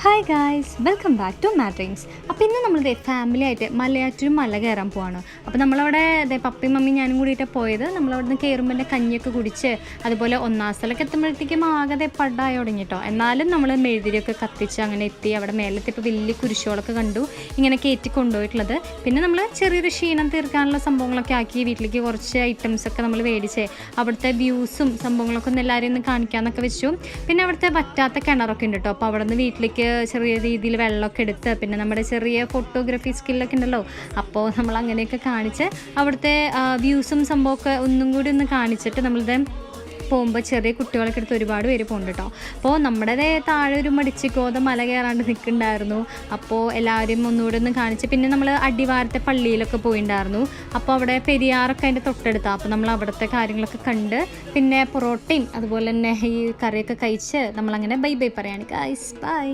Hi guys, welcome back to Matrings. അപ്പോൾ ഇന്ന് നമ്മളുടെ ഫാമിലി ആയിട്ട് മലയാറ്റൂർ മല കയറാൻ പോവാണ്. അപ്പോൾ നമ്മളവിടെ പപ്പയും മമ്മിയും ഞാനും കൂടിയിട്ട് പോയത്. നമ്മളവിടെ നിന്ന് കയറുമ്പോൾ കഞ്ഞിയൊക്കെ കുടിച്ച് അതുപോലെ ഒന്നാം സ്ഥലമൊക്കെ എത്തുമ്പോഴത്തേക്കും ആകെ പടായി തുടങ്ങിട്ടോ. എന്നാലും നമ്മൾ മെഴുതിരിയൊക്കെ കത്തിച്ച് അങ്ങനെ എത്തി. അവിടെ മേലത്തിപ്പോൾ വലിയ കുരിശുകളൊക്കെ കണ്ടു, ഇങ്ങനെ കയറ്റി കൊണ്ടുപോയിട്ടുള്ളത്. പിന്നെ നമ്മൾ ചെറിയൊരു ക്ഷീണം തീർക്കാനുള്ള സംഭവങ്ങളൊക്കെ ആക്കി വീട്ടിലേക്ക് കുറച്ച് ഐറ്റംസൊക്കെ നമ്മൾ മേടിച്ച് അവിടുത്തെ വ്യൂസും സംഭവങ്ങളൊക്കെ ഒന്ന് എല്ലാവരെയും ഒന്ന് കാണിക്കാമെന്നൊക്കെ വെച്ചു. പിന്നെ അവിടുത്തെ വറ്റാത്ത കിണറൊക്കെ ഉണ്ട് കേട്ടോ. അപ്പോൾ അവിടെ നിന്ന് വീട്ടിലേക്ക് ചെറിയ രീതിയിൽ വെള്ളമൊക്കെ എടുത്ത് പിന്നെ നമ്മുടെ ചെറിയ ഫോട്ടോഗ്രാഫി സ്കില്ലൊക്കെ ഉണ്ടല്ലോ, അപ്പോൾ നമ്മൾ അങ്ങനെയൊക്കെ കാണിച്ച് അവിടുത്തെ വ്യൂസും സംഭവമൊക്കെ ഒന്നും കൂടി ഒന്ന് കാണിച്ചിട്ട് നമ്മളിത് പോകുമ്പോൾ ചെറിയ കുട്ടികളൊക്കെ എടുത്ത് ഒരുപാട് പേര് പോകുന്നുണ്ട് കേട്ടോ. അപ്പോൾ നമ്മുടെ താഴെ ഒരു മടിച്ചിക്കോത മല കയറാണ്ട് നിൽക്കുന്നുണ്ടായിരുന്നു. അപ്പോൾ എല്ലാവരും ഒന്നുകൂടി ഒന്ന് കാണിച്ച് പിന്നെ നമ്മൾ അടിവാരത്തെ പള്ളിയിലൊക്കെ പോയിട്ടുണ്ടായിരുന്നു. അപ്പോൾ അവിടെ പെരിയാറൊക്കെ അതിൻ്റെ തൊട്ടടുത്താണ്. അപ്പോൾ നമ്മൾ അവിടുത്തെ കാര്യങ്ങളൊക്കെ കണ്ട് പിന്നെ പൊറോട്ടയും അതുപോലെ തന്നെ ഈ കറിയൊക്കെ കഴിച്ച് നമ്മളങ്ങനെ ബൈ ബൈ പറയാണ്. Guys bye.